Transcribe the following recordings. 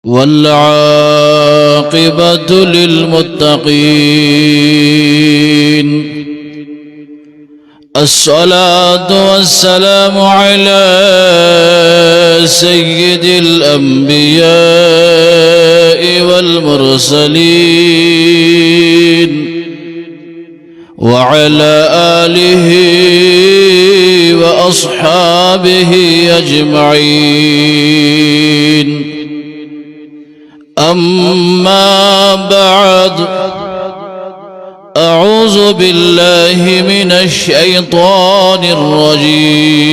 والعاقبة للمتقين. الصلاة والسلام على سيد الأنبياء والمرسلين وعلى آله وأصحابه أجمعين. أما بعد، أعوذ بالله من الشيطان الرجيم.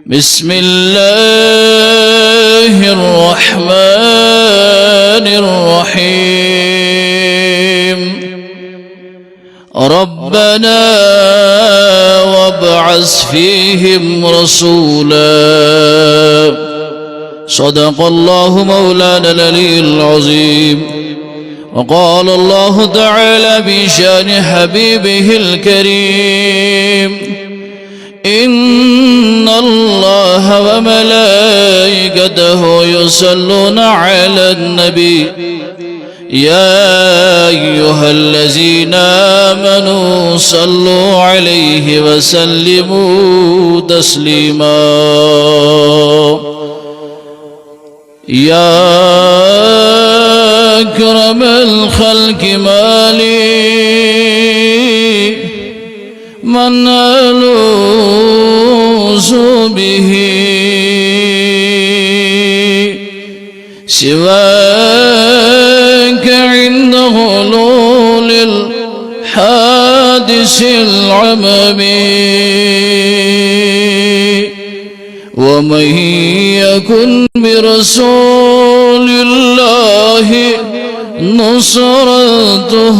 بسم الله الرحمن الرحيم. ربنا وابعث فيهم رسولا. صدق الله مولانا العلي العظيم. وقال الله تعالى بشأن حبيبه الكريم: إن الله وملائكته يصلون على النبي يا أيها الذين آمنوا صلوا عليه وسلموا تسليما. يا أكرم الخلق مالي من ألوذ به سواك عند حلول الحادث العممي. ومن يكن برسول الله نصرته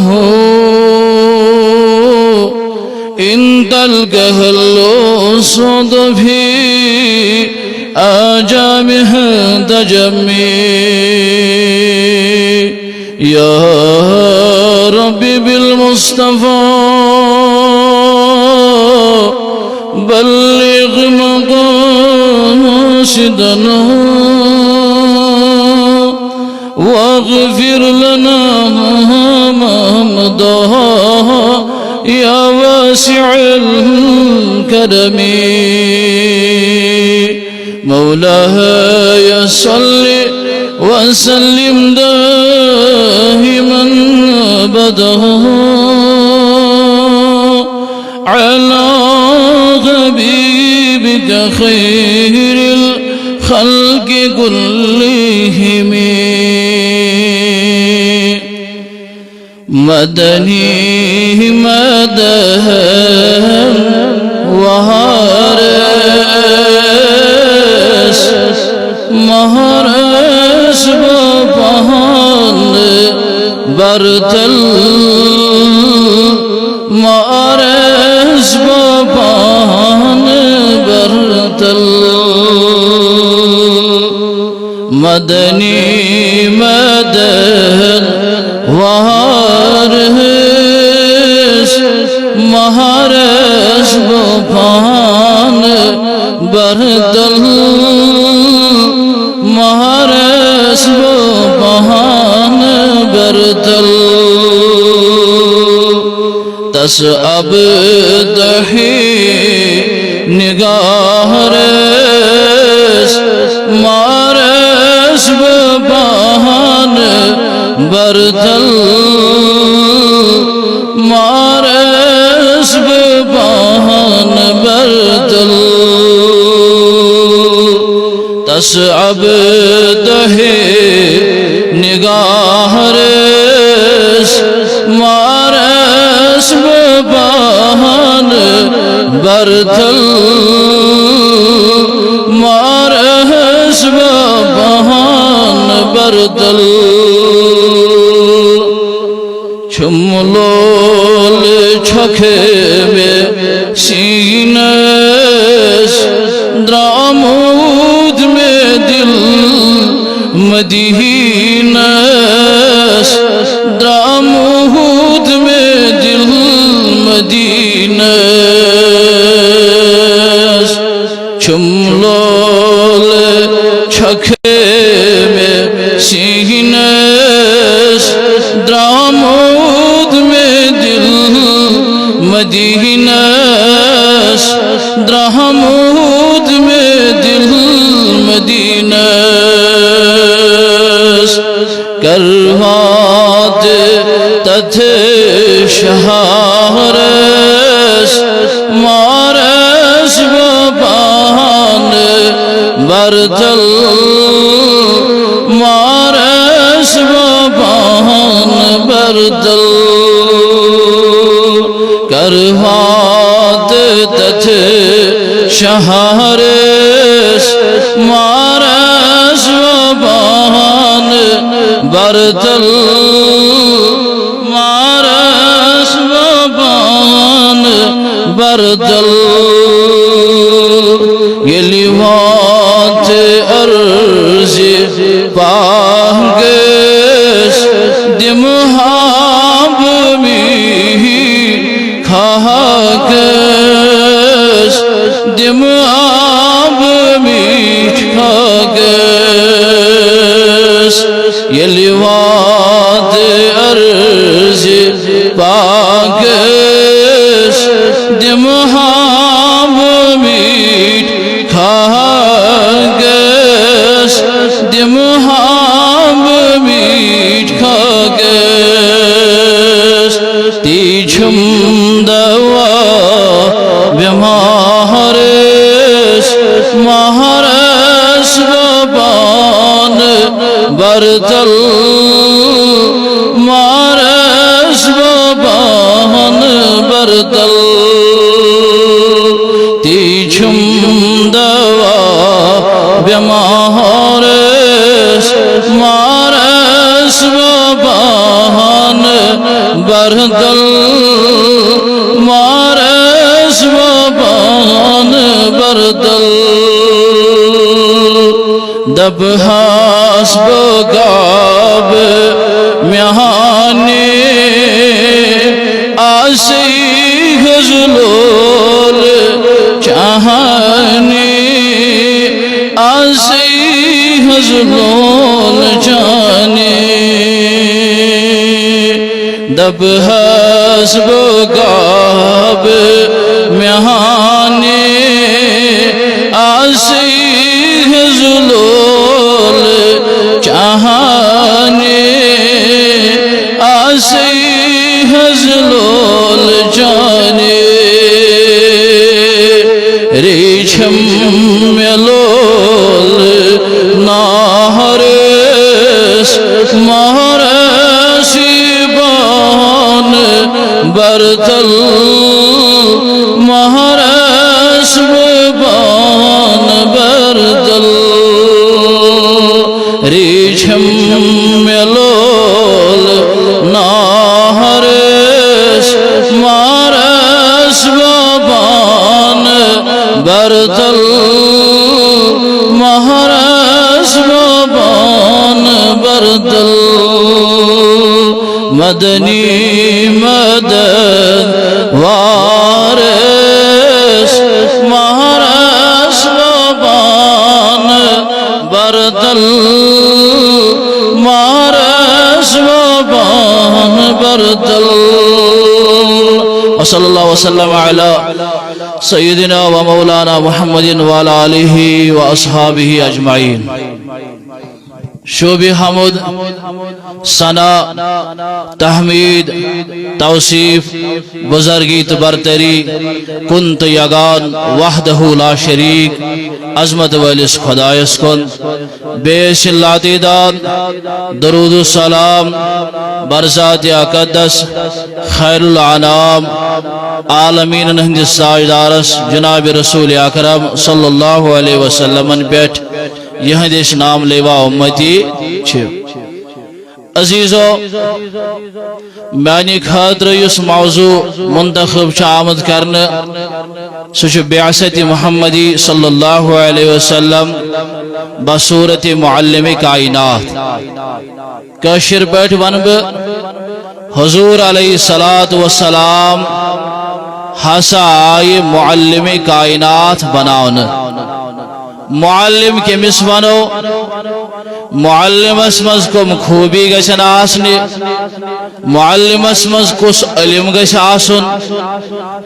إن تلقه الأسد في آجامه تجمي. يا ربي بالمصطفى بلغ مقاصدنا واغفر لنا ما مضى يا واسع الكرم. مولاي صل وسلم دائما أبدا على حبيبك خير الخلق كلهم. مدني مدها وهارس مهارس بپہان برتل مہارس بپہان برتل. مدنی مدن وہارس مہارس بپہان برتل مہارس بپہان برتل. تس اب دہی نگاہ رس مارس بپہان برتل مارس بپہان برتل. تس اب دہی نگاہ رس مارس بپہان برتل مارس بپہان برتل. چھملول چھکے میں سینس درامود میں دل مدینس درامود میں دل مدینس. چھملول چھکے میں سینس درامود میں دل مدینس درامود میں دل مدینس کروات تتھ شہارس مارس بابان بردل مارس بابان بردل کروات تتھ شہارس مارس بابان بردل مارس بابان بردل یلی وات عرض پاگس دمہاب می کھاگس دمہاب می کھاگس یلی وات عرض پاگس دمہاب میٹ کھاگس دمہاب میٹ کھاگس تیچھم دوا بیمارس مہارس بابان بردل مارس بابان بردل تیچھم دوا بیمارس مارس بابان بردل مارس بابان بردل دب حسب گاب میانی آسی غزلول چاہانی آسی غزلول چاہانی دب حسب گاب میانی آسی غزلول چاہانی آسی غزلول جانے ریچھم ملول ناہرس مہارس بان بردل مہارس بان بردل ریچھم ملول ناہرس مہارس بابان بردل مہارس بابان بردل مدنی مدد وارس مہارس بابان بردل مہارس بابان بردل وصلی اللہ وسلم علی سیدنا و مولانا محمد وعلی آلہ و اصحابہ اجمعین شعب حمد ثنا تحمید توصیف بزرگیت برتری کنت یگان وحدہ لا شریک عظمت والیس خدایس کن بیش اللہ تعداد درود السلام برزات اقدس خیر العنام عالمین ہند ساجدارس جناب رسول اکرم صلی اللہ علیہ وسلم پیٹھ یہ دیش نام لیوا امتی چھے عزیزو میانی خاطر اس موضوع منتخب آمد کرنے سوچ بعثت محمدی صلی اللہ علیہ وسلم بصورت معلم کائنات کاشر پیٹھ ونب حضور علیہ السلام ہسا آئی معلم کائنات بناؤن معلم کمس ونو معلمس مز کم خوبی گژھن آسنہِ معلمس مز کس علم گژھِ آسن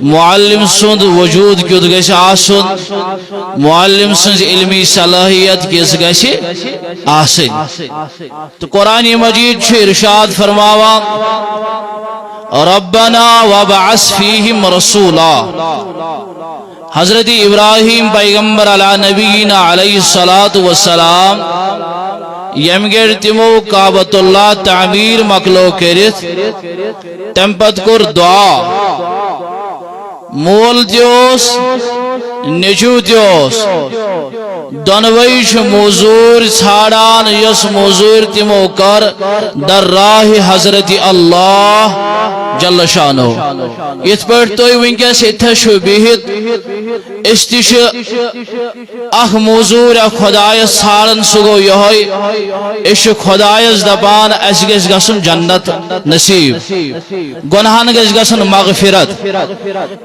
معلم سند وجود کیُتھ گژھِ آسن معلم سنز علمی صلاحیت کس گژھِ آسن تو قرآن مجید چھُ ارشاد فرماوان ربنا وابعث فیہم رسولا حضرت ابراہیم پیغمبر علی نبینا علیہ الصلاة والسلام یم گر تمو کعبۃ اللہ تعمیر مکلو کرت تم پت کور دعا مول تیوس نیچو تیوس دونوئی چھ موزور ژھانڈان یس موزور تمو کر در راہ حضرت اللہ جل شانہ یت پہ تھی ونکس اتھے بہت اس تہ اخ موزور خدایس ژھانڈان سہ گو یہ اس خدایس دپان اس گژھِ گژھن جنت نصیب گناہن گژھِ گژھن مغفرت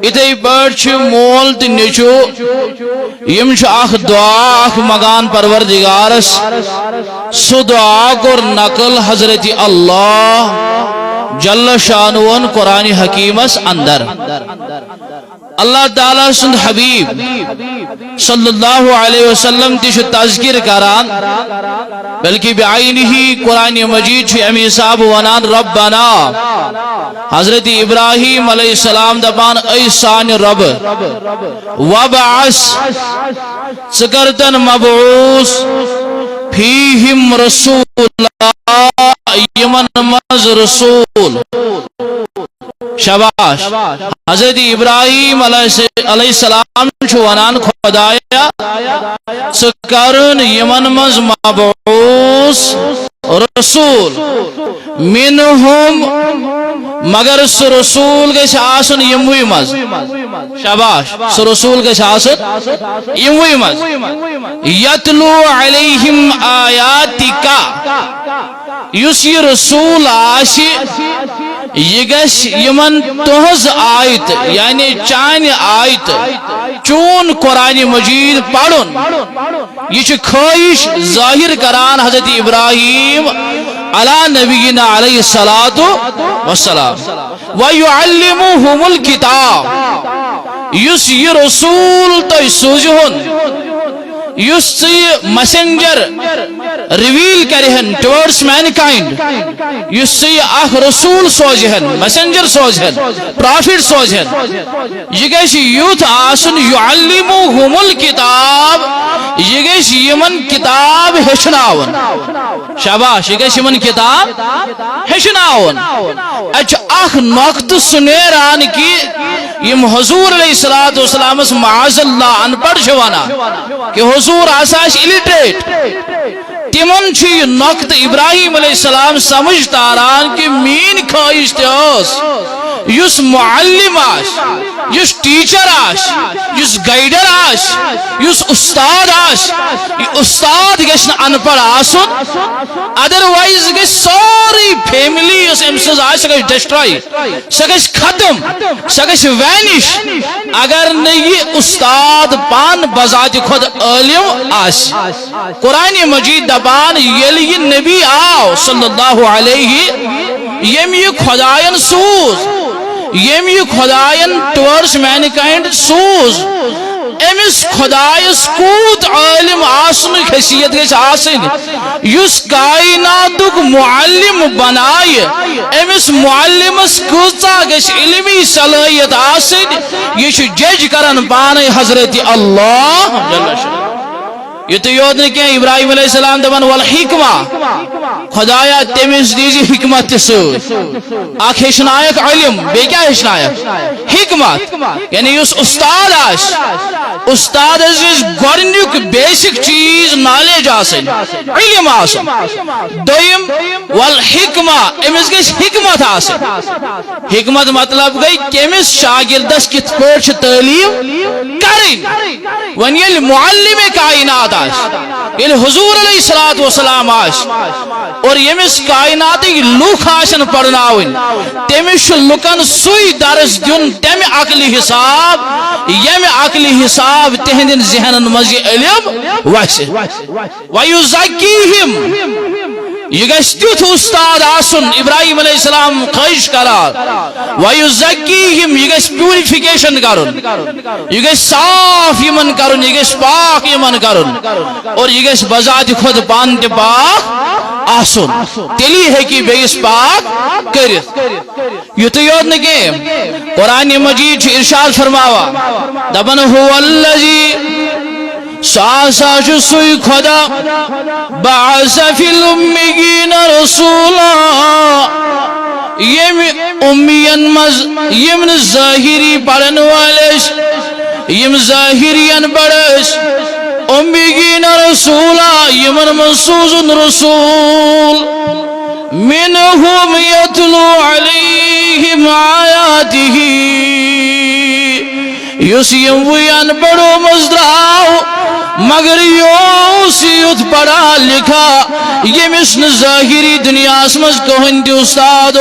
اتھے پہ مول تہ نیچو یم اخ دعا اخ مگان پروردگارس سو دعا کور نقل حضرت اللہ جل شانون قرآن حکیمس اندر اللہ تعالیٰ سند حبیب صلی اللہ علیہ وسلم تش تذکر کران بلکہ بعینہی قرآن مجید چھ امی صاحب ونان ربنا حضرت ابراہیم علیہ السلام دپان اے سان رب وبعث سکرتن مبعوث فیہم رسولا یمن مز رسول شباش حضرت ابراہیم علیہ السلام چھو ونان خدایا سکرن یمن مز مبعوث رسول منہم مگر سو رسول گژھِ آسن یموی مز شباش سو رسول گژھِ آسن یموی مز یتلو علیہم آیاتکا یس یہ رسول آشی یہ گژھِ یمن تہذ آیت یعنی چانہ آیت چون قرآن مجید پڑھن یہ چھ خواہش ظاہر کران حضرت ابراہیم علی نبینا علیہ الصلاة والسلام وَيُعَلِّمُهُمُ الْكِتَابِ یس یہ رسول تو سوزہن یس ثی مسنجر ریویل کرہن ٹورڈس مینکائنڈ یس ثی اخ رسول سوزہن مسنجر سوزہن پرافٹ سوزہن یہ گژھِ یُتھ آسن یعلمُہم الکتاب یہ گژھِ یمن کتاب ہیچھناون شاباش یہ گژھِ یمن کتاب ہیچھناون اچھا اخ نقطہ سنیران کی یم حضور علیہ السلام معاذ اللہ ان پڑھ شوانا کہ حضور آساش الٹریٹ تمن چھ یہ نقطہ ابراہیم علیہ السلام سمجھ تاران کہ مین خواہش تیوس یس معلم آش یس ٹیچر آش یس گائیڈر آش یس استاد آش یہ استاد گژھِ نہٕ ان پڑھ آسن ادروائز گژھِ سوری فیملی یس امہِ سٕنٛز آسہِ سۄ گژھِ ڈسٹرائی سۄ گژھِ ختم سۄ گژھِ وینش اگر نہٕ یہِ استاد پان بذات خود عالم آسہِ قرآن مجید دپان ییٚلہِ یہِ نبی آو صلی اللہ علیہ یم یہ خدایَن سوز یم یہ خدایَن ٹورس مینکائنڈ سوز امس خدایس کوت عالم آسن حیثیت گژھِ آسن یس کائناتک معلم بنائے امس معلمس کۭژاہ گژھِ علمی صلاحیت آسن یہ چھ جج کرن پانے حضرت اللہ جل شانہ یہ تو یود نے کیا ابراہیم علیہ السلام دپان والحکمہ خدایا تمس دیزی حکمت سۭتۍ اکھ ہیچھنایک علم بیٚیہِ کیٛاہ ہیچھنایک حکمت یعنی یُس استاد آسہِ استادس گژھِ گۄڈنیُک بیسک چیز نالیج آسٕنۍ علم آسُن دوٚیِم والحکمہ أمِس گژھِ حکمت آسٕنۍ حکمت مطلب گٔے کٔمِس شاگردس کِتھ پٲٹھۍ چھِ تعلیٖم کرٕنۍ وۄنۍ ییٚلہِ معلِمِ کائنات ییٚلہِ حضور علیہ الصلوۃ والسلام آسہِ اور ییٚمِس کائناتٕکۍ لُکھ آسن پرناوٕنۍ تٔمِس چھُ لُکن سُے درس دیُن تمہِ عقلہِ حساب ییٚمہِ عقلہِ حساب صاف تہندن ذہنن مز علم ویسے وَيُزَكِّيهِمْ یہ گژھِ تیُتھ استاد آسن ابراہیم علیہ السلام خواہش کران وَيُزَكِّيهِمْ یہ گژھِ پیوریفیکیشن کرن یہ گژھِ صاف یمن کرن یہ گژھِ پاک یمن کرن اور یہ گژھِ بذات خود پان تہ پاک آسن تیلی ہیکی بیس پاک کرت یتھ یوت نہ کینٛہہ قرآن مجید چھ ارشاد فرماوا دپن هو الذی ساسا سوی خدا بعث فی الامیین رسولا یم امین مز یم ظاہری پڑھن والش یم ظاہرین بڑش امیین رسولا یمن منصوص رسول منہم یتلو علیہم آیاتہ یس یم ویان بڑو مزدراو مگر یوس یوت پڑھا لکھا یمس ظاہری دنیا مز کہن تہ استاد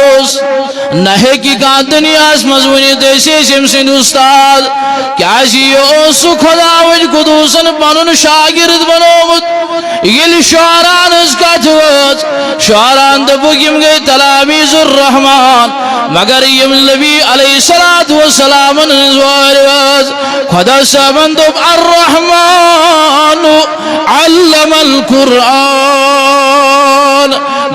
نہ ہیکی کان دنیا مز ونت یم سند استاد کیاز یہ خدا وج قدوسن پنن شاگرد بنومت یل شعران کت وچ شعران دپک یم گئی تلامیذ الرحمان مگر یم نبی علیہ الصلوۃ والسلام خدا صاحبن دپ الرحمن علم القرآن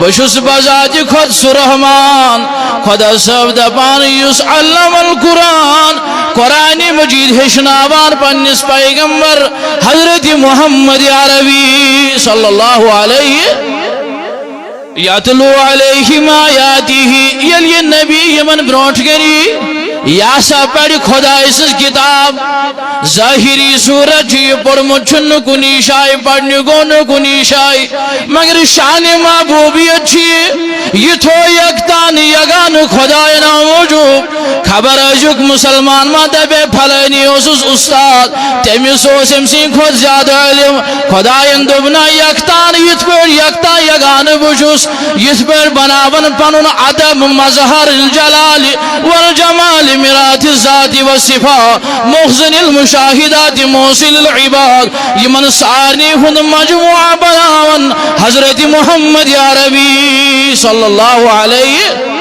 بشس بذات خود سرحمان خدا صاحب دپان یس علم القرآن قرآن مجید ہشناوان پنس پیغمبر حضرت محمد عربی صلی اللہ علیہ یتلو علیہم آیاتہ یل یہ نبی یمن برونٹ گری یا سا پڑھ خدا اس کتاب ظاہری صورت یہ پڑھمت چھن کنی شائی پڑھنے گون کنی شائی مگر شان محبوبیت چھی یہ تھو یکتان یگان خدا ناموجوب خبر اجوک مسلمان ما دبے پھلینی اسس استاد تیمیس اسم سین خود زیادہ علم خدا اندبنا یکتان یت پر یکتا یگان بجوس یت پر بناون پنن عدم مظہر الجلال والجمال مرات الذات والصفات مخزن المشاہدات موصل العباد یمن سارنی ہند مجموعہ بناون حضرت محمد عربی صلی اللہ علیہ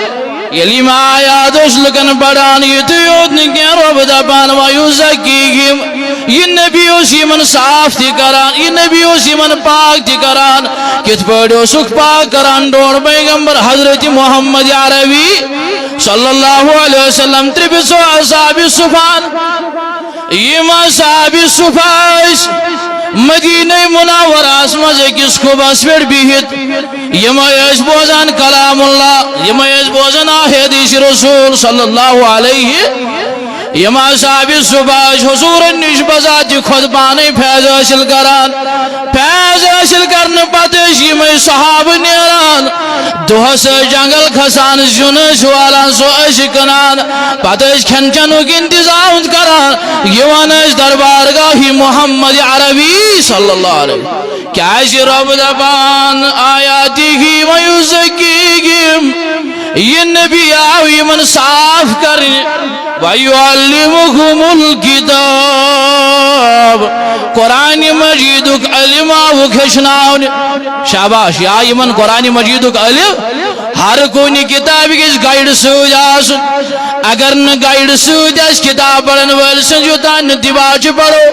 یلی ما آیات اس لکن بڑھان یہ تیوت نکین رب دبان ویزکیہم یہ نبی اسی من صاف تھی کران یہ نبی اسی من پاک تھی کران کت پڑھو سکھ پاک کران ڈور پیغمبر حضرت محمد عربی صلی اللہ علیہ وسلم تربسو اصحاب الصفان یہ اصحاب الصفان مدینہ منورہ اسمز کس کو بسویر بیہت یہ ایس بوزان کلام اللہ یہ ایس بوزان حدیث رسول صلی اللہ علیہ یہ اصحاب الصفان حضور نش بذات خود بانے فیض حاصل کران فیض حاصل کرنے پتش یہ صحاب نیران دوہس جنگل کھسان زیونس والان سو اشکنان پتش کھن چنوک انتظام کران یہ وانش دربارگاہی محمد عربی صلی اللہ علیہ کیا اسی رب دبان آیاتی ہی ویزکیہم یہ نبی آوی من صاف کریں وَيُعَلِّمُكُمُ الْكِتَابِ قرآن مجیدک علم آوک ہشناون شاباش یا ایمن قرآن مجیدک علم ہر کونی کتاب کس گائیڈ سوج آسن اگر نہ گائیڈ سوج آس کتاب پڑھن ویل سنجوتان نتباچ پڑھو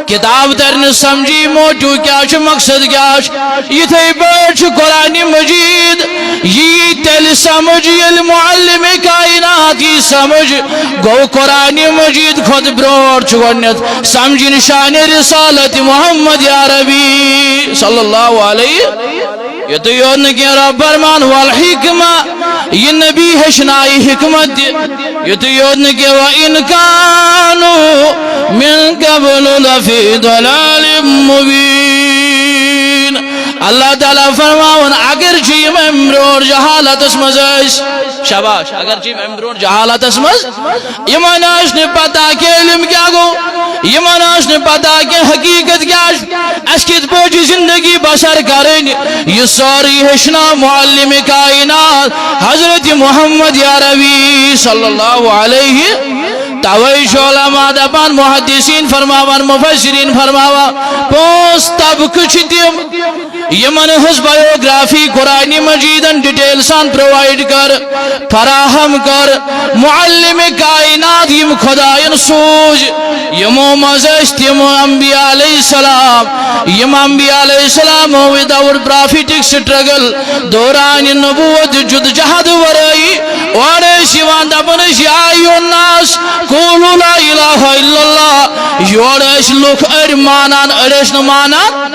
کتاب ترن سمجھی موٹو کیا چھ مقصد کیا چھ یہ تھی بیٹھ قرآن مجید یہ تیل سمجھ المعلم کائنات کی سمجھ گو قرآن مجید خود بروڑ چگونیت سمجھ نشان رسالت محمد عربی صلی اللہ علیہ یہ تو یوں کہ رب فرمان والحکمہ یہ نبی ہشنائی حکمت یہ تو یوں کہ وَإِنْ كَانُوا مِنْ قَبْلُ لَفِي ضَلَالٍ مُبِينٍ اللہ تعالیٰ فرماون اگر چی ممرور جہالت اسمز شباش اگر چی ممرور جہالت اسمز یہ مناش نے پتا کہ علم کیا گو یہ مناش نے پتا کہ حقیقت کیا اسکت پوچی زندگی بسر کریں یہ ساری ہشنا معلم کائنات حضرت محمد عربی صلی اللہ علیہ تویش علماء دپان محدثین فرماوان مفسرین فرماوان پوس طبق چھتیم یمن ہز بایوگرافی قرآن مجیدن ڈیٹیل سان پرووائیڈ کر فراہم کر معلم کائنات یم خدایان سوز یمو مزشت یم انبیاء علیہ السلام یم انبیاء علیہ السلام وداؤٹ پرافیٹک سٹرگل دوران نبوت جد جہد ورائی اور شیوان دپنش یا ایو الناس قولوا لا الہ الا اللہ یورش لوک اڑ مانان اڑش نمانان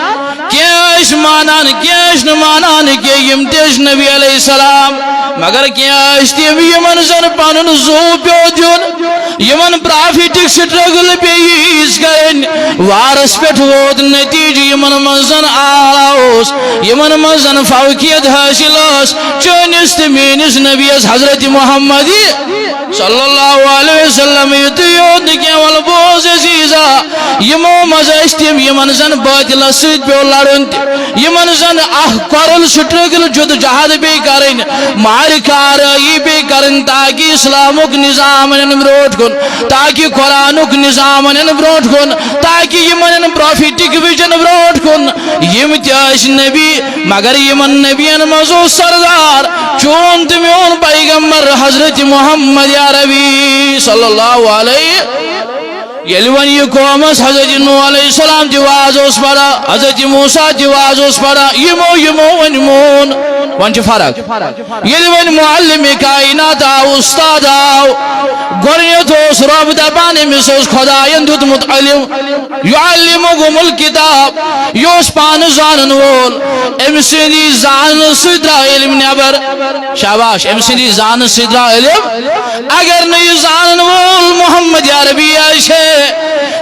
کیش مانان کیش نمانان کہ یم تیش نبی علیہ السلام مگر کیش تیم یمن زن پانن زو پیو دیون یمن پرافیٹک سٹرگل پیس کرن وارس پیٹھ وود نتیج یمن منزن آلاؤس یمن منزن فوقیت حاصل اس چونس تمینس نبی حضرت محمدی صلی اللہ علیہ وسلم یتیود کیول بوز عزیزا یمو مزشتیم یمن زن باطل سید پیو لڑن یمن زن کرل سٹرگل جد جہاد بے کرن معرکارائی بے کرن تاکہ اسلامک نظام بروٹ کن تاکہ قرآنک نظام بروٹ کن تاکہ یمن پروفیٹک ویژن بروٹ کن یم تیاش نبی مگر یمن نبیان مزو سردار چون تمیون پیغمبر حضرت محمد عربی صلی اللہ علیہ یلون یہ قومس حضرت نوح علیہ السلام جواز اس پڑا حضرت موسیٰ جواز اس پڑا یمو ونمون ونچ فرق یلون معلم کائنات آو استاد آو گرنیت اس رب دبانی مسوس خدایان دود متعلم یعلمکم الکتاب یوس پان زانن وول امسیدی زان صدرہ علم نبر شاباش امسیدی زان صدرہ علم اگر نہیں زانن وول محمد عربی آشے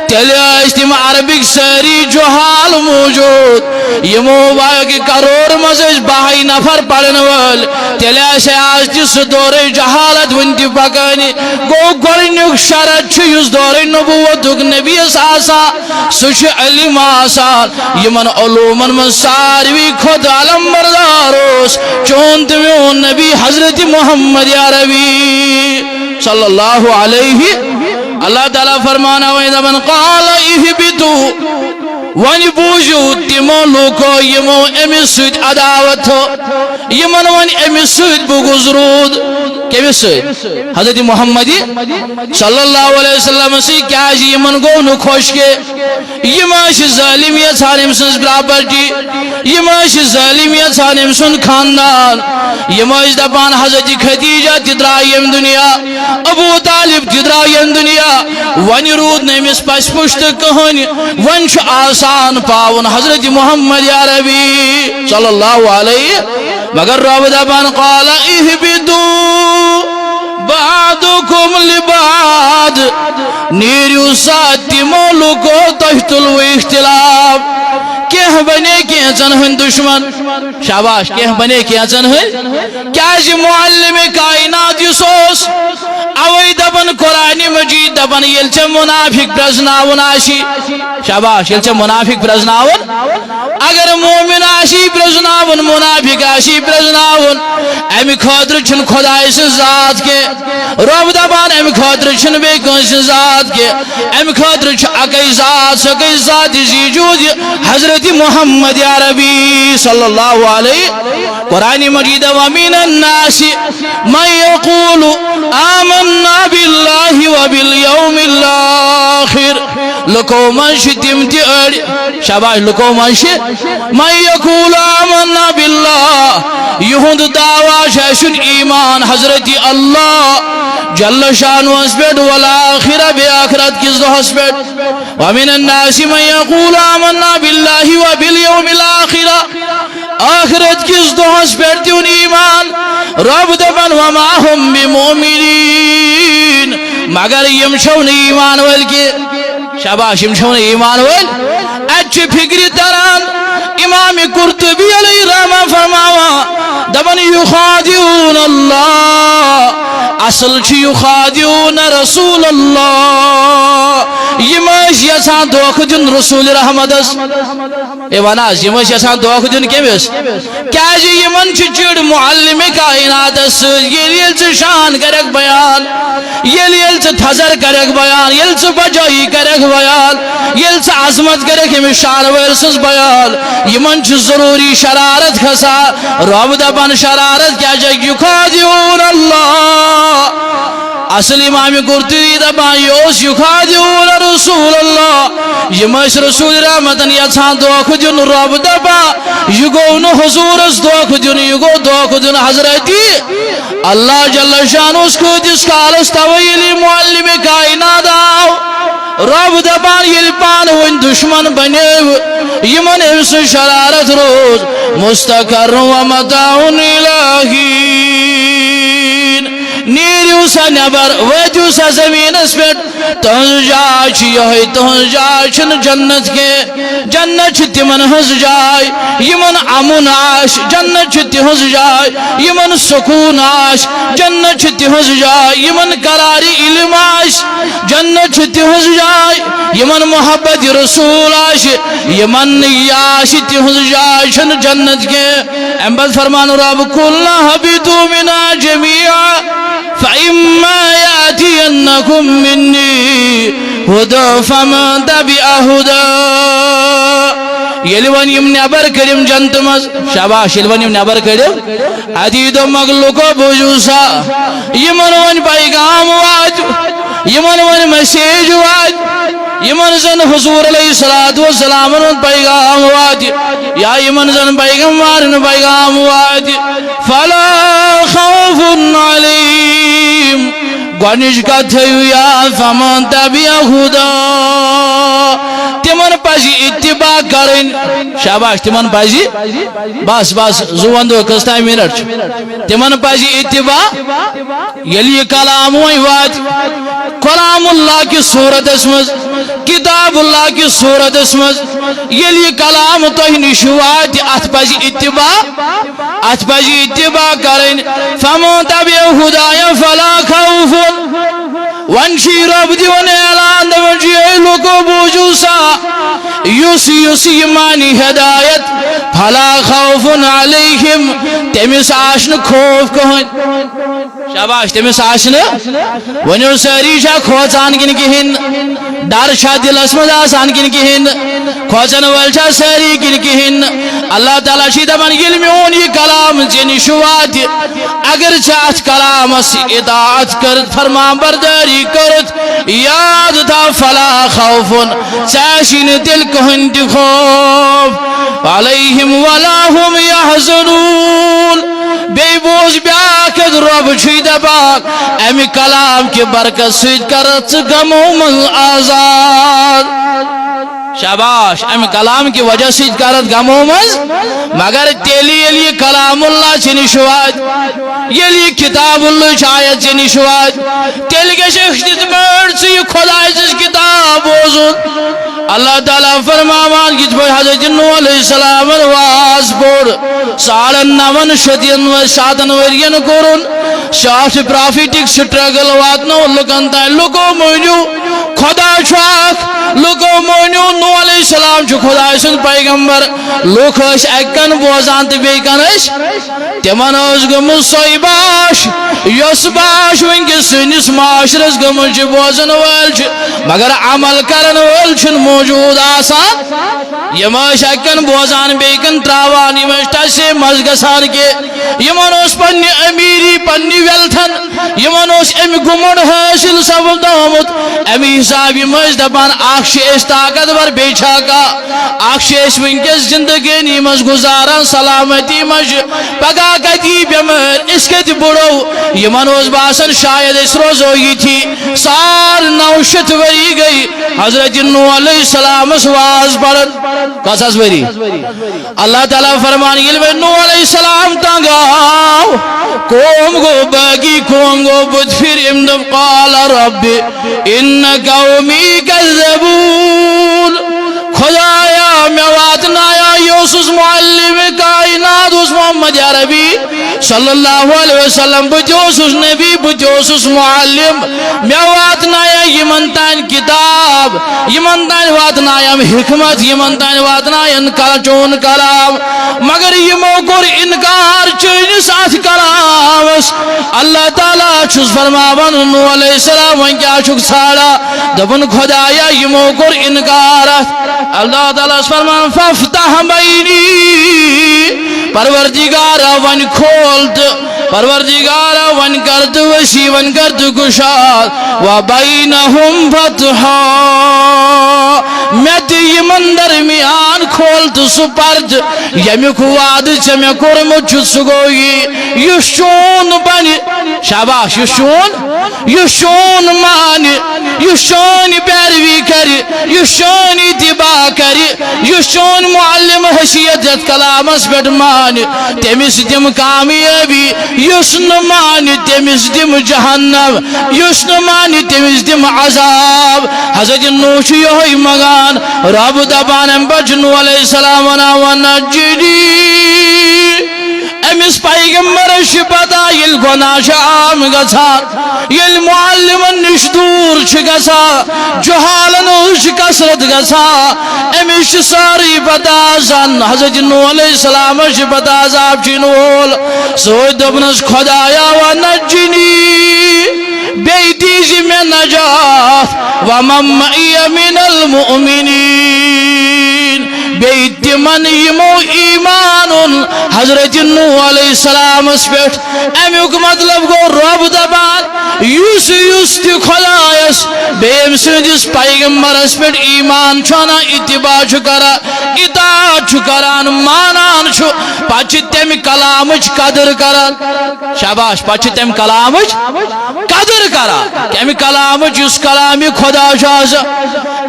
تیلی اشتیم عربک ساری جوحال موجود یمو باقی کرور مزش باہی نفر پڑھن وال تیلی اشی آج جس دور جہالت ونتی پکانی گو گرنیک شرط چھ یس دور نبوتک نبی اساسا سچ علم آسان یمن علومن من ساروی خود علم برداروس چونت میون نبی حضرت محمد عربی صلی اللہ علیہ اللہ تعالیٰ فرمانا وَإِذَا مَنْ قَالَ اِهْبِتُوا ون بوجو تمو لوکو یمو امس سید عداوت یمن ون امس سید بگزرود کیمس سید حضرت محمدی صلی اللہ علیہ وسلم سے کیا جی یمن گو نو خوش کے یماش ظالمیت سانم سن پراپرٹی یماش ظالمیت سانم سن خاندان یماش دپان حضرت خدیجہ تدرایم دنیا ابو طالب تدرایم دنیا ون رود نمس پس پشت کہن ون آسان پاون حضرت محمد عربی صلی اللہ علیہ مگر رب دبان قال اہبدو بعدکم لبعد نیریو ساتی مولکو تحتل و اختلاف کیا بنے کیا چنہن دشمن شاباش کیا بنے کیا چنہن کیا جی معلم کائنات یسوس اوی دبن قرآن مجید دبن یلچہ منافق پرزناون آشی شاباش یلچہ منافق پرزناون اگر مومن آشی پرزناون منافق آشی پرزناون امی خاطر چھن خدای سے ذات کے رب دبان امی خاطر چھن بے کنس ذات کے امی خاطر چھن اکی ذات سکی ذات زیجود حضرت محمد عربی صلی اللہ علیہ قرآن مجید ومن الناس من یقول آمنا باللہ وبالیوم الاخر لکو منش تمتی اڑی شاباش لکو منش من یقول آمنا باللہ یہود دعویٰ شاشن ایمان حضرت اللہ جل شان واسبت والآخرہ بے آخرت کس دو حسبت ومن الناس من یقول آمنا باللہ وبالیوم الاخرہ آخرت کس دو حسبت تیون ایمان رب دبن وما ہم بمؤمنین مگر یمشون ایمان والکی شاباش یمشون ایمان وال اچھ فکری تران امام قرطبی علیہ رحمہ فرماوا دبن یخادعون اللہ اصل چھ یخادعون رسول اللہ یمش یسان دوکھ دن رسول رحمتس اے وناز یمش یسان دوکھ دن کیمس کیا جی یمن چڑ معلم کائنات یل شان کرک بیان یل تھزر کرک بیان یل بجائی کرک بیان یل عظمت کرک ہمیں شان ویل سز بیان یمن ضروری شرارت کھسا رب دپان شرارت کیا جائے یخادعون اللہ اصل امام قرطبی دپان یوس یخادعون رسول اللہ یمش رسول رحمتن یژھان دھوکہ دن رب دپان یہ گو نہ حضورس دھوکہ دن یہ گو دھوکہ دن حضرتی اللہ جل شانہ کۭتِس کالس تویلی معلم کائنات آو رب دپان یل پان ون دشمن بنیو یمن امس شرارت روز مستقر و متاع الہین نیریو سا نبر ویتیو سا زمین اس پر تہنز جائے چھ یہ تہنز جائے چھن جنت کے جنت چھ تمن ہز جائے یمن امن آش جنت چھ تہنز جائے یمن سکون آش جنت چھ تہنز جائے یمن قراری علم آش جنت چھ تہنز جائے یمن محبت رسول آش یمن یاش تہنز جائے چھن جنت کے امبد فرمان رب کلنا حبیتو منا جمیعا فإما يأتينكم مني هدى فمن تبع هدى یلون یم نبر کریم جنتمز شاباش یلون یم نبر کریم عدید و مغلوق بوجوسا یمن ون پیغام واج یمن ون مسیج واج یمن زن حضور علیہ السلام پیغام واج یا یمن زن پیغمبر پیغام واج فلا خوف علیم گونش کا تھیو یا فمن تبع ہدا تمن پزی اتباع کرن شاباش تمن پزی بس بس زوندو کستا منٹ تمن پزی اتباع یلی کلام وات کلام اللہ کی صورت اسمز کتاب اللہ کی صورت اسمز یلی کلام تو نشوات ات پزی اتباع کرن فمن تبع ہدایا فلا خوف ونشی رب دیون اعلان دوجی لوگو بوجوسا یوسی مانی ہدایت فلا خوف علیہم تمس آشن خوف کہن شاباش تمس آشن ونیو ساری شا کھوچان کن کہن ڈر شا دل اسمد آسان کن کہن کھوچن ول شا ساری کن کہن اللہ تعالیٰ شیدہ من علمیون یہ کلام جن شوات اگر چاہت کلام اس اطاعت کرت فرما برداری کرت یاد تھا فلا خوف چاشن دل کہن دی خوف علیہم ولا هم یحزنون بے بوز بیاکد رب چھیدہ پاک امی کلام کی برکت سید کرت غمو من آزاد شاباش ام کلام کی وجہ سے کرت غمو مز مگر تیلی یلی کلام اللہ چنی شواد یلی کتاب اللہ شاید چنی شواد تیل کے شخصیت مرسی خدای جس کتاب وزن اللہ تعالیٰ فرمامان کی جب حضرت نوح علیہ السلام واز بور سالن نون شدین و ساتن ورین کرن شاہ پرافیٹک سٹرگل واتنو لکن تائیں لکو مونیو خدا شاک لکو مونیو نوح علیہ السلام جو خدا سن پیغمبر لوک اس اکن بوزان تی بیکن اس تیمن اس گمو سوئی باش یس باش ونگی سنس معاشرس گمو چی بوزن والچ مگر عمل کرن والچ موجود آسان یماش اکن بوزان بیکن تراوان یماش تاسی مزگسان کے یمن اس پنی امیری پنی ویلتھن یمن اس امی گمڑ حاصل سبب دامت امی حساب یماش دبان آخشیش طاقت بر بیچا کا آخشیش ونکس زندگی نیمز گزاران سلامتی مج پگا کتی بیمر اس کتی بڑو یمن اس باسن شاید اس روز ہوئی تھی سار نوشت وری گئی حضرت نوح علیہ السلام سواز پڑھن کساس وری اللہ تعالیٰ فرمان گل میں نوح علیہ السلام تنگاو قوم گو باقی قوم گو بود پھر امدب قال رب ان قومی کذبون خدایا میں واتنا یا یوسس معلم کائنات اس محمد عربی صلی اللہ علیہ وسلم بتوسس نبی بتوسس معلم میں واتنایا یمن تان کتاب یمن تان واتنایا حکمت یمن تان واتنایا چون کلام مگر یمو کور انکار چینس ات کلامس اللہ تعالیٰ چھس فرماون نوح علیہ السلام ون کیا چھک ژھانڈا دپن خدایا یمو کور انکار اللہ تعالیٰ فرمان فافتح بینی پروردگارا ون کھول تو پروردگارا ون کرد وسیع ون کرد گشاد وبینہم فتحا میں یمن درمیان کھول تو سہ پرد یمیک وعدہ ژے مےٚ کوٚرمُت چھُ سُہ گوٚو یُس چون بنہِ شاباش یُس چون مانہِ یُس چٲنۍ پیروی کرِ یُس چٲنۍ اتباع کرِ یُس چون معلم حیثیت یتھ کلامس پٮ۪ٹھ مانہِ تٔمِس دِم کامیٲبی یُس نہٕ مانہِ تٔمِس دِم جہنم یُس نہٕ مانہِ تٔمِس دِم عذاب حضرت نوح چھُ یِہوٚے منگان رب دپان امہِ پتہٕ چھُ نوح علیہ السلام ونان ونجنی امس پیغمبرس پتہ یل گناہ عام گژھان یل معلمن نش دور گژھان جہالن کثرت گژھان امس ساری پتہ آسان حضرت نوح علیہ السلام پتہ عذاب چین وول سوچ دپنس خدایا ونجنی بیٚیہِ دیٖزِ مےٚ نجات ومن معی من المؤمنین بیٚیہِ تِمن یِمو ایمان اوٚن حضرت نوح علیہ السلام پٮ۪ٹھ امیُک مطلب گوٚو رب دپان یُس تہِ خۄدایس بیٚیہِ أمۍ سٕنٛدِس پیغمبرس پٮ۪ٹھ ایمان چھُ انان اتباع چھُ کران اطاعت چھُ کران مانان چھُ پتہٕ چھِ تمہِ کلامٕچ قدر کران شاباش پتہٕ چھِ تمہِ کلامٕچ قدر کران کمہِ کلامٕچ یُس کلامِ خۄدا چھُ آسان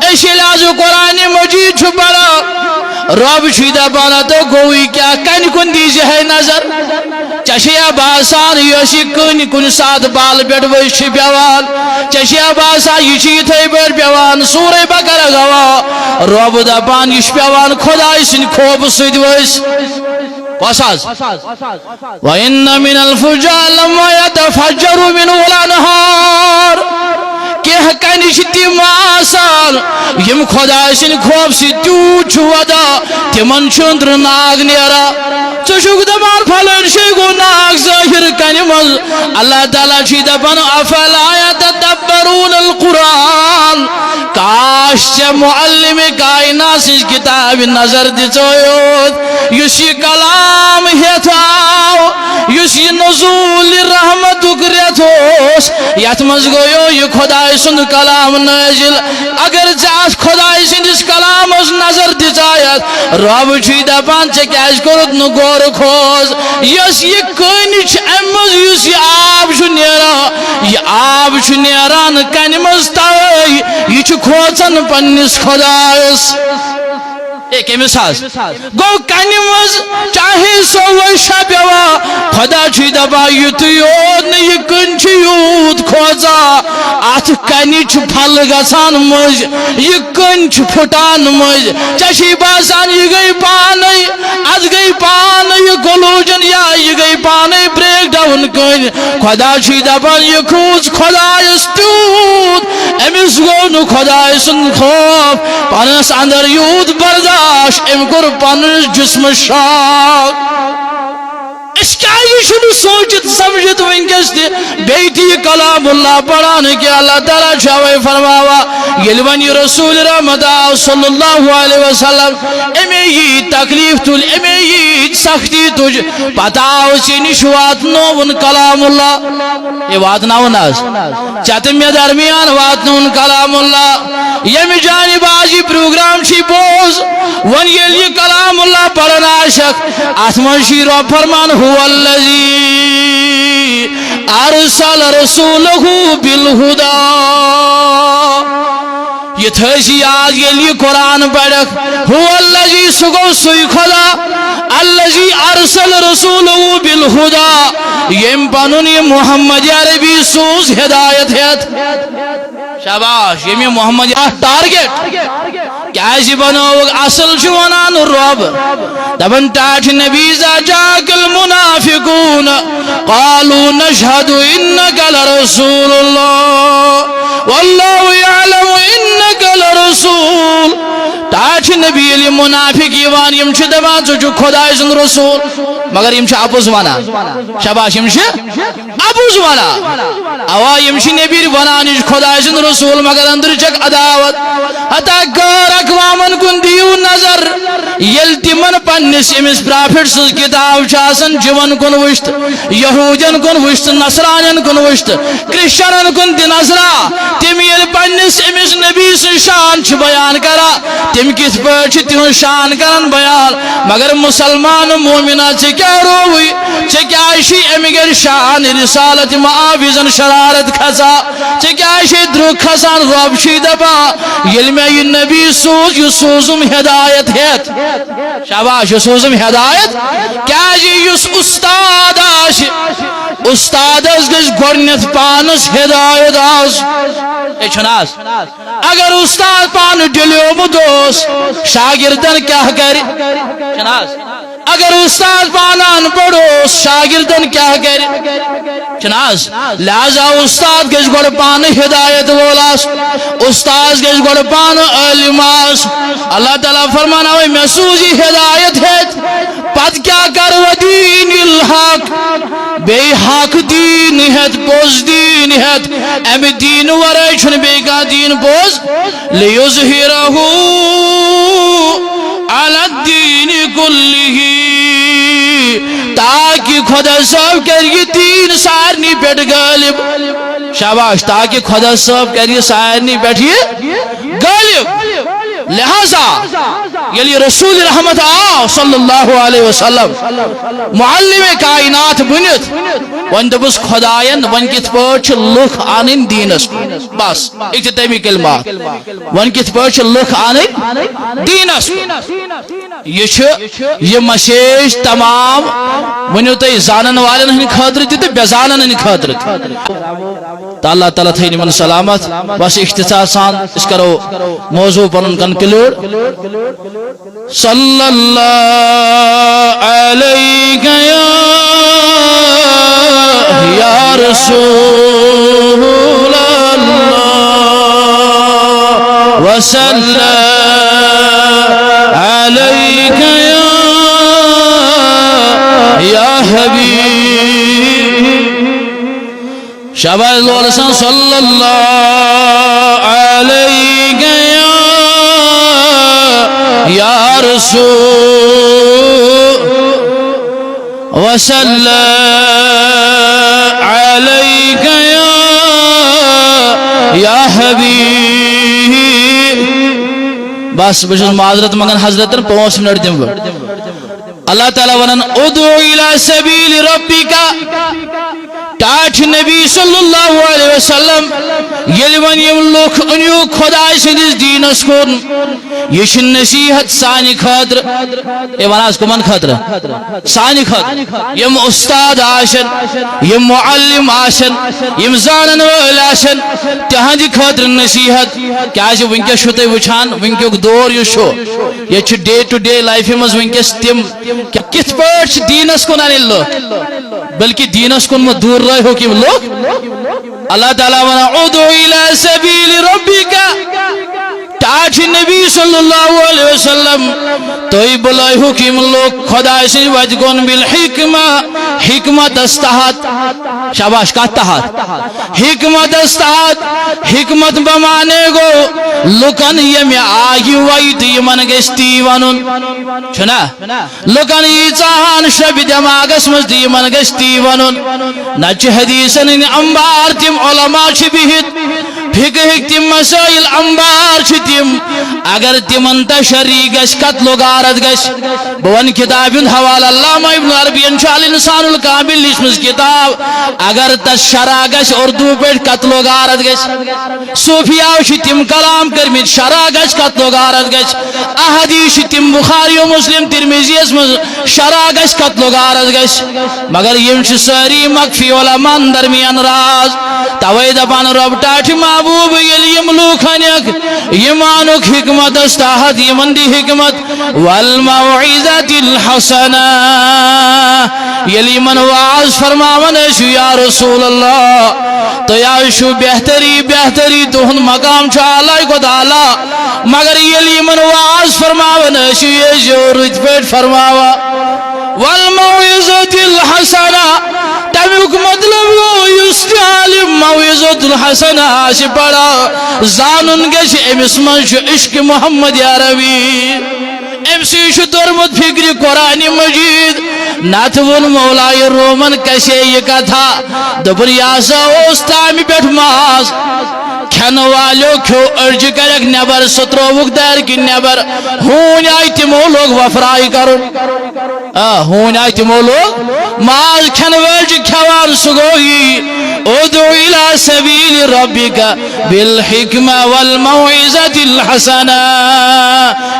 أسۍ ییٚلہِ آز قرآنِ مجیٖد چھُ پران رب چھُ دپان تو گوٚوٕے کیٛاہ کنہِ کُن دیٖزِ ہے نظر ژےٚ چھےٚ باسان یۄس یہِ کٔنۍ کُنہِ ساتہٕ بالہٕ پٮ۪ٹھ ؤسۍ چھِ پیوان ژےٚ چھےٚ باسان یہِ چھِ یِتھَے پٲٹھۍ پیوان سورے بقرہ گوا رب دپان یہِ چھُ پیوان خۄداے سٕنٛدِ خوفہٕ سۭتۍ ؤسۍ کۄس حظ وَإِنَّ مِنَ الْفُجَّارِ لَمَّا يَتَفَجَّرُ مِنْهُ الْأَنْهَارُ کینٛہہ کنہِ چھِ تِم آسان یِم خۄداے سٕنٛدِ خوفہٕ سۭتۍ تیوٗت چھُ وَدان تِمن چھُ أنٛدرٕ ناگ نیران ژٕ چھُکھ دپان پھلٲنۍ جایہِ گوٚو ناگ ظٲہِر کنہِ منٛز اللہ تعالیٰ چھُے دپان اَفَلَا يَتَدَبَّرُونَ الْقُرْآنَ کاش ژےٚ معلِمِ کائنات سٕنٛزِ کِتابہِ نظر دِژے یوت یُس یہِ کلام ہیٚتھ آو یُس یہِ نزوٗلِ رحمتُک رٮ۪تھ اوس یتھ منٛز گوٚو یہِ خۄداے سُنٛد کلام نٲزِل اگر ژےٚ اتھ خۄداے سٕنٛدِس کلامس نظر دِژایتھ رب چھُے دپان ژےٚ کیازِ کوٚرُتھ نہٕ غورٕ کھوژ یۄس یہِ کٔنۍ چھِ امہِ منٛز یُس یہِ آب چھُ نیران یہِ آب چھُ نیران کنہِ منٛز توے یہِ چھُ کھوژان پننِس خۄدایس کٔمِس حظ گوٚو کنہِ منٛز چاہے سۄ ؤشا پیوان خۄدا چھُے دپان یُتُے یوت نہٕ یہِ کٔنۍ چھِ یوٗت کھوژان اتھ کنہِ چھُ پھل گژھان مٔنٛزۍ یہِ کٔنۍ چھِ پھٕٹان مٔنٛزۍ ژےٚ چھُے باسان یہِ گٔے پانے اتھ گٔے پانے یہِ کولوجن یا یہِ گٔے پانے بریک ڈاوُن کٔنۍ خۄدا چھُے دپان یہِ کھوٗژ خۄدایس تیوٗت أمِس گوٚو نہٕ خۄداے سُنٛد خوف پانس اندر یوٗت برداشت أمۍ کوٚر پنُن جسمہٕ شاک أسۍ کیازِ چھُنہٕ سوٗنٛچِتھ سمجھِتھ وٕنکیٚس تہِ بیٚیہِ تہِ یہِ کلام اللہ پران کہِ اللہ تعالیٰ چھُ اوے فرماوان ییٚلہِ وۄنۍ یہِ رسوٗل رحمت آو صلی اللہ علیہ وسلم أمے ییٖتۍ تکلیٖف تُلۍ أمے ییٖتۍ سختی تُج پتہٕ آو ژےٚ نِش واتنووُن کلام اللہ یہِ واتناوُن حظ ژےٚ تہٕ مےٚ درمیان واتنووُن کلام اللہ ییٚمہِ جانب آز یہِ پروگرام چھُے بوز وۄنۍ ییٚلہِ یہِ کلام اللہ پران آسکھ اتھ منٛز چھُے رب فرمان هو الذي أرسل رسوله بالهدى یہ تھٲیزِ یاد ییٚلہِ یہِ قرآن پرکھ هو الذي سُہ گوٚو سُے خۄدا الذي أرسل رسوله بالهدى ییٚمۍ پنُن یہِ محمد عربی سوٗز ہدایت ہٮ۪تھ شاباش ییٚمۍ یہِ محمد ٹارگیٹ کیازِ بنووُکھ اصل چھُ ونان رب دپان ٹاٹھِ نبی اذا جاءك المنافقون المنافقون قالوا نشهد إنك لرسول الله والله يعلم إنك لرسول. تاچ نبی علی منافق یوان یم چھ دپان ژٕ چھُکھ خداے سُنٛد رسول مگر یم چھ اپُز ونان. شاباش یم چھ اپُز ونان. اوا یم چھ نبی ونان یہِ چھُ خداے سُنٛد رسول مگر أندرٕ چھکھ عداوت. حتیٰ غٲر اقوامن کُن دِیِو نظر ییٚلہِ تِمن پننِس أمِس پرافٹ سٕنٛز کِتاب چھِ آسان جِون کُن وٕچھ تہٕ یہوٗدین کُن وٕچھ تہٕ نصرانین کُن وٕچھ تہٕ کرسچنن کُن تہِ نظرا تِم ییٚلہِ پننِس أمِس نبی سٕنٛز شان چھِ بیان کران تِم کِتھ پٲٹھۍ چھِ تِہُنٛد شان کران بیان. مگر مسلمان مومنا ژےٚ کیٛاہ رووٕے ژےٚ کیٛازِ چھُے اَمہِ گرِ شان رسالت معاوِزن شرارت کھسان ژےٚ کیٛازِ چھے درٛوٚگ کھسان. رۄب چھُے دپان ییٚلہِ مےٚ یہِ نبی سوٗز یہِ سوٗزُم ہدایت ہٮ۪تھ. شاباش یہِ سوٗزُم ہدایت کیٛازِ یُس اُستاد آسہِ اُستادس گژھِ گۄڈنٮ۪تھ پانس ہدایت آسٕنۍ. چھُنہٕ حظ اگر اُستاد پانہٕ ڈلیومُت اوس شاگردن کیٛاہ کرِ. چھُنہٕ حظ اگر استاد پانہٕ ان پڑھ اوس شاگردن کیٛاہ کرِ. چھُنہٕ حظ لہذا استاد گژھِ گۄڈٕ پانہٕ ہدایت وول آسُن استاد گژھِ گۄڈٕ پانہٕ عٲلِم آسُن. اللہ تعالیٰ فرماناوے مےٚ سوٗز یہِ ہدایت ہٮ۪تھ پتہٕ کیٛاہ کر ودیٖن الحق بیٚیہِ حق دیٖن ہٮ۪تھ پوٚز دیٖن ہٮ۪تھ امہِ دیٖنہٕ ورٲے چھُنہٕ بیٚیہِ کانٛہہ دیٖن پوٚز. لیُظہِرَہُ علی الدیٖنِ کُلِّہِ تاکہ خدا صاحب کر یہ دین سارنی پٮ۪ٹھ غالب. شاباش تاکہ خدا صاحب کر یہ سارنی پٮ۪ٹھ یہ غالب. لہذا یلی رسول رحمت آو صلی اللہ علیہ وسلم معلم کائنات بنت ون دبس خداین ون کت پٲٹھۍ لُکھ انٕنۍ دیٖنس بس ایک تمی کلمات ون کت پٲٹھۍ لُکھ انٕنۍ دیٖنس. یہ چھُ یہ مسیج تمام ؤنِو تُہۍ زانن والٮ۪ن ہٕنٛدِ خٲطرٕ تہِ تہٕ بے زانن ہٕنٛدِ خٲطرٕ تہِ. تہٕ اللہ تعالیٰ تھٲیِن یِمن سلامت. بس اختصار سان أسۍ کرو موضوع پنُن کنکلیوٗڈ. صلی اللہ علیہ یا رسول اللہ وسلم علیہ یا حبیب. شاباش لولسان صلی اللہ علیہ یا رسول وسلم علیہ یا حبیب. بس بہٕ چھُس معذرت منگان حضرتن 5 منٹ دِمہٕ بہٕ. اللہ تعالیٰ ونان ادعو الى سبیل ربک ٹاٹھ نبی صلی اللہ علیہ وسلم یل ون یم لوک انیو خدای سندس دینس کن یہ چھ نصیحت سانہ خاطر. اے وناس کمن خاطر سانہ خاطر یم استاد آسن یم معلم آسن یم زانن وٲلۍ آسن تہندِ خاطر نصیحت. کیازِ ونکس چھو تُہۍ وٕچھان ونکیُک دور یُس چھُ یہ چھُ ڈے ٹو ڈے لائفہِ منٛز ونکس تِم کِتھ پٲٹھۍ چھِ دیٖنس کُن انٕنۍ لُکھ بلکہ دیٖنس کُن مہ دوٗر رٲیہوکھ یِم لُکھ. اللہ تعالیٰ ونان ادعو الى سبیل ربک ٹاٹھ نبی صلی اللہ علیہ وسلم تُہۍ بُلٲیہوکھ یِم لُکھ خداے سٕنٛدِ وتہِ کُن بالحکمہ حکمتس تحت. شاباش کتھ تحت حکمتس تحت. حکمت بمانے گو لُکن ییٚمہِ آیہِ وَیہِ تہٕ یِمن گژھِ تی ونُن. چھُنا لُکن یی ژاہان شبہِ دٮ۪ماغس منٛز تہٕ یِمن گژھِ تی ونُن. نتہٕ چھِ حدیثن ہٕنٛدۍ امبار تِم علما چھِ بِہِتھ فقہٕکۍ تِم مسائل امبار چھِ تِم اگر تِمن تشریح گژھِ قتل و غارت گژھِ. بہٕ ونہٕ کِتابہِ ہُنٛد حوالہٕ علامہ ابن عربیَن چھُ الانسان الکامل لیٖچھمٕژ کِتاب اگر تس شرح گژھِ اردو پٲٹھۍ قتل و غارت گژھِ. صوفیاہو چھِ تِم کلام کٔرمٕتۍ شرح گژھِ قتل و غارت گژھِ. احادیث چھِ تِم بخاری و مسلم ترمذیَس منٛز شرح گژھِ قتل و غارت گژھِ. مگر یِم چھِ سٲری مخفی علماءن درمیان راز. توے دپان رۄب ٹاٹھہِ محبوب ییٚلہِ یِم لوٗکھ انکھ یِم انُکھ حکمتس تحت یِمن دی حکمت والموعظة الحسنہ یلی من واز فرماون یا رسول اللہ تو یا شو بہتری تہن مقام چھ اعلی کو اعلی مگر یلی من واز فرماون یہ جورت پیٹ فرماوا والموعظۃ الحسنہ تمیک مطلب گو یس عالم موعظۃ الحسنہ آس پڑا زانن گش امس من عشق محمد عربی امسی درمت فکر قرآن مجید نات ون مولائے رومن کسے یہ کتھا دبر یاسا اوس تامی پیٹھ ماز کھن والو کھو ارج کرک نبر ستروک دار کی نبر ہون آئی تمو لوگ وفرائی کرن ہون آئی تمو لوگ ماز کھن ورج کھوان سگوئی ادعو الى سبیل ربک بالحکمہ والموعظۃ الحسنہ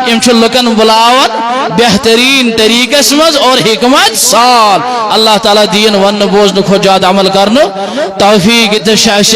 امچ لکن بلاون بہترین طریقہ سمجھ اور حکمت سال اللہ تعالیٰ دین ون بوزن کھو جاد عمل کرنو توفیق اتشاش